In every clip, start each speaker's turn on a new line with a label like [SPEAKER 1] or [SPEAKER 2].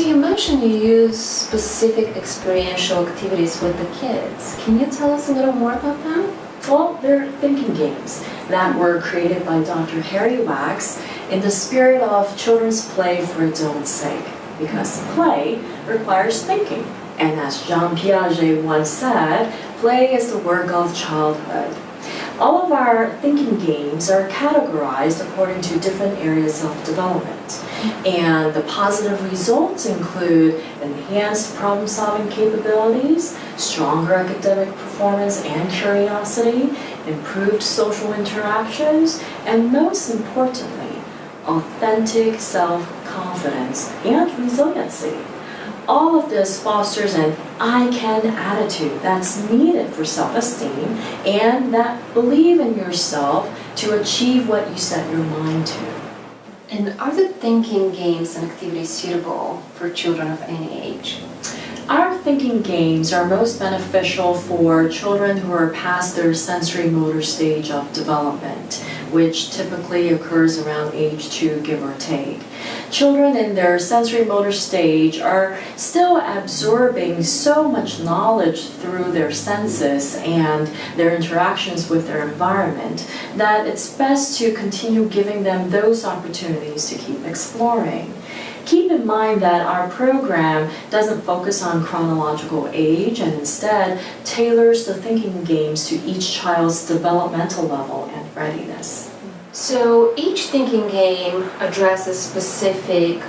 [SPEAKER 1] So you mentioned you use specific experiential activities with the kids. Can you tell us a little more about them?
[SPEAKER 2] Well, they're thinking games that were created by Dr. Harry Wax in the spirit of children's play for its own sake, because play requires thinking. And as Jean Piaget once said, play is the work of childhood. All of our thinking games are categorized according to different areas of development. And the positive results include enhanced problem-solving capabilities, stronger academic performance and curiosity, improved social interactions, and most importantly, authentic self-confidence and resiliency. All of this fosters an I can attitude that's needed for self-esteem and that believe in yourself to achieve what you set your mind to.
[SPEAKER 1] And are the thinking games and activities suitable for children of any age?
[SPEAKER 2] Our thinking games are most beneficial for children who are past their sensory motor stage of development, which typically occurs around age 2, give or take. Children in their sensory motor stage are still absorbing so much knowledge through their senses and their interactions with their environment that it's best to continue giving them those opportunities to keep exploring. Keep in mind that our program doesn't focus on chronological age and instead tailors the thinking games to each child's developmental level and readiness.
[SPEAKER 1] So each thinking game addresses a specific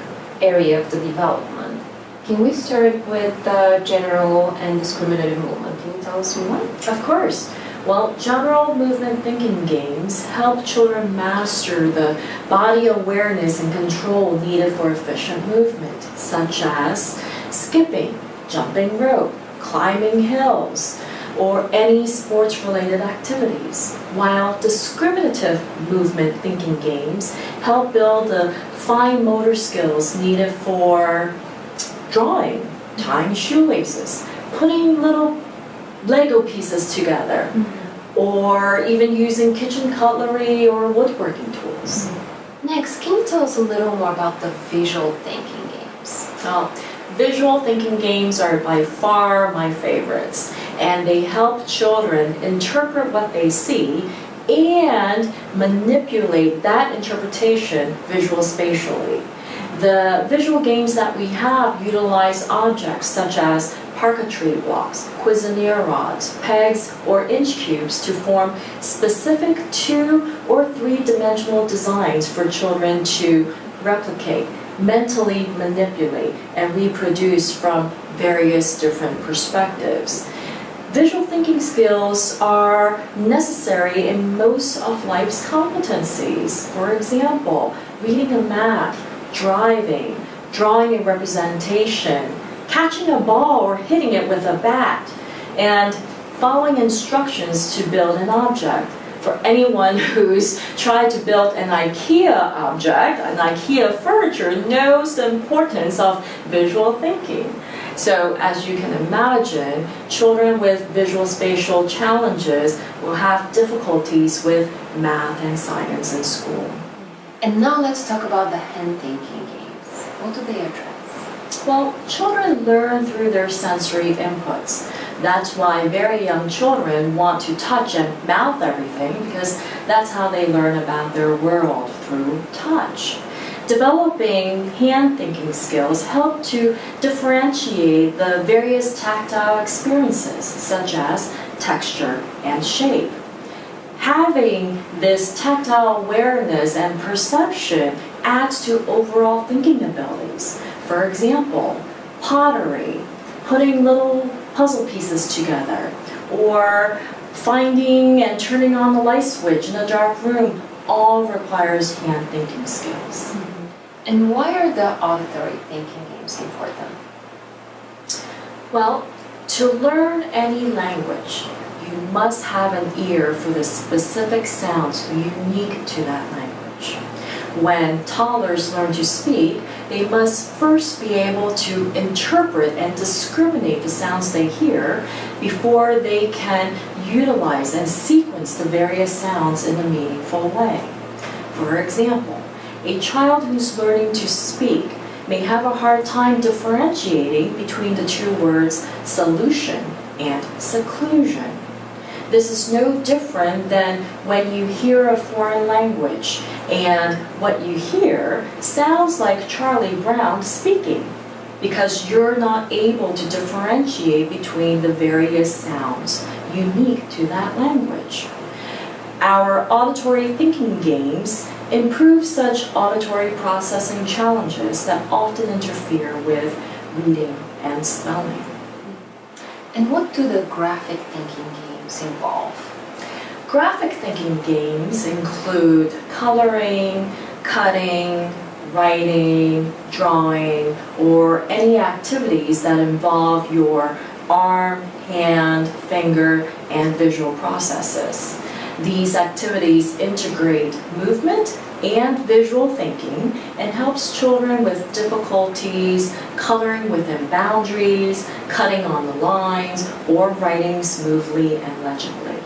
[SPEAKER 1] area of the development. Can we start with general and discriminative movement? Can you tell us more?
[SPEAKER 2] Of course. Well, general movement thinking games help children master the body awareness and control needed for efficient movement, such as skipping, jumping rope, climbing hills, or any sports-related activities. While discriminative movement thinking games help build the fine motor skills needed for drawing, tying shoelaces, putting little Lego pieces together, or even using kitchen cutlery or woodworking tools.
[SPEAKER 1] Next, can you tell us a little more about the visual thinking games?
[SPEAKER 2] Well, visual thinking games are by far my favorites, and they help children interpret what they see and manipulate that interpretation visual-spatially. The visual games that we have utilize objects such as parquetry blocks, Cuisenaire rods, pegs, or inch cubes to form specific 2- or 3-dimensional designs for children to replicate, mentally manipulate, and reproduce from various different perspectives. Visual thinking skills are necessary in most of life's competencies. For example, reading a map, driving, drawing a representation, catching a ball or hitting it with a bat, and following instructions to build an object. For anyone who's tried to build an IKEA object, an IKEA furniture, knows the importance of visual thinking. So as you can imagine, children with visual spatial challenges will have difficulties with math and science in school.
[SPEAKER 1] And now let's talk about the hand thinking games. What do they address?
[SPEAKER 2] Well, children learn through their sensory inputs. That's why very young children want to touch and mouth everything, because that's how they learn about their world, through touch. Developing hand thinking skills help to differentiate the various tactile experiences, such as texture and shape. Having this tactile awareness and perception adds to overall thinking abilities. For example, pottery, putting little puzzle pieces together, or finding and turning on the light switch in a dark room, all requires hand thinking skills.
[SPEAKER 1] And why are the auditory thinking games important?
[SPEAKER 2] Well, to learn any language, you must have an ear for the specific sounds unique to that language. When toddlers learn to speak, they must first be able to interpret and discriminate the sounds they hear before they can utilize and sequence the various sounds in a meaningful way. For example, a child who's learning to speak may have a hard time differentiating between the two words solution and seclusion. This is no different than when you hear a foreign language and what you hear sounds like Charlie Brown speaking, because you're not able to differentiate between the various sounds unique to that language. Our auditory thinking games improve such auditory processing challenges that often interfere with reading and spelling.
[SPEAKER 1] And what do the graphic thinking games involve?
[SPEAKER 2] Graphic thinking games include coloring, cutting, writing, drawing, or any activities that involve your arm, hand, finger, and visual processes. These activities integrate movement and visual thinking and helps children with difficulties coloring within boundaries, cutting on the lines, or writing smoothly and legibly.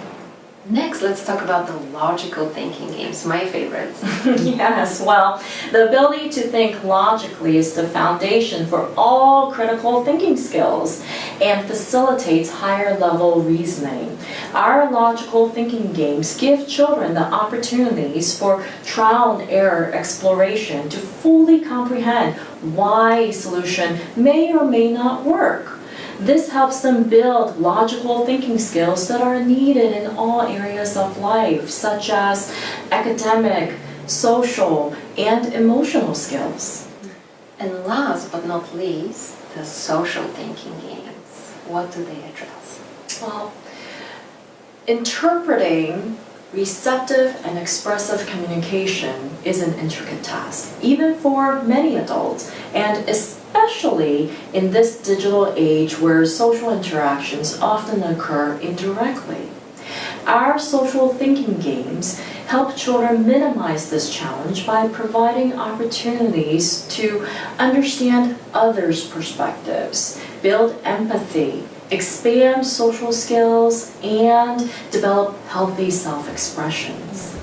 [SPEAKER 1] Next, let's talk about the logical thinking games, my favorites.
[SPEAKER 2] Yes, well, the ability to think logically is the foundation for all critical thinking skills and facilitates higher level reasoning. Our logical thinking games give children the opportunities for trial and error exploration to fully comprehend why a solution may or may not work. This helps them build logical thinking skills that are needed in all areas of life, such as academic, social, and emotional skills.
[SPEAKER 1] And last but not least, the social thinking games. What do they address?
[SPEAKER 2] Well, interpreting receptive and expressive communication is an intricate task, even for many adults, and especially in this digital age where social interactions often occur indirectly. Our social thinking games help children minimize this challenge by providing opportunities to understand others' perspectives, build empathy, expand social skills, and develop healthy self-expressions.